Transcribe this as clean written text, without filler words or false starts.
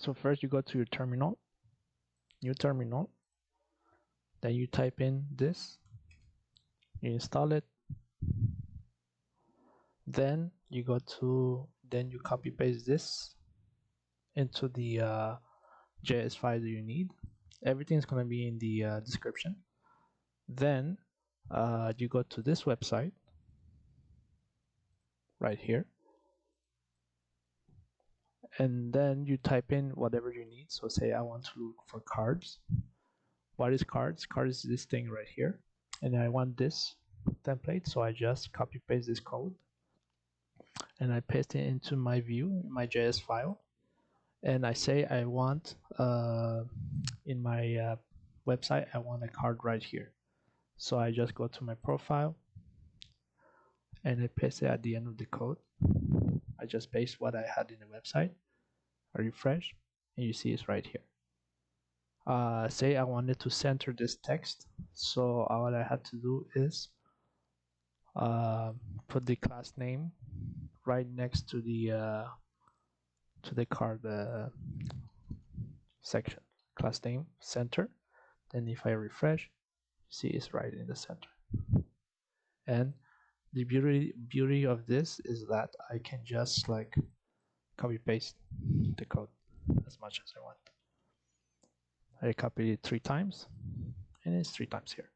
So first you go to your terminal, new terminal, then you type in this, you install it, then you copy paste this into the JS file that you need. Everything's going to be in the description. Then you go to this website right here, and then you type in whatever you need. So say I want to look for cards. What is cards? Cards is this thing right here, and I want this template, so I just copy paste this code and I paste it into my view, in my JS file, and I say I want in my website I want a card right here. So I just go to my profile and I paste it at the end of the code. I just paste what I had in the website, I refresh, and you see it's right here. Say I wanted to center this text, so what I had to do is put the class name right next to the card section. Class name center. Then if I refresh, you see it's right in the center. And the beauty of this is that I can just like copy paste the code as much as I want. I copied it 3 times, and it's 3 times here.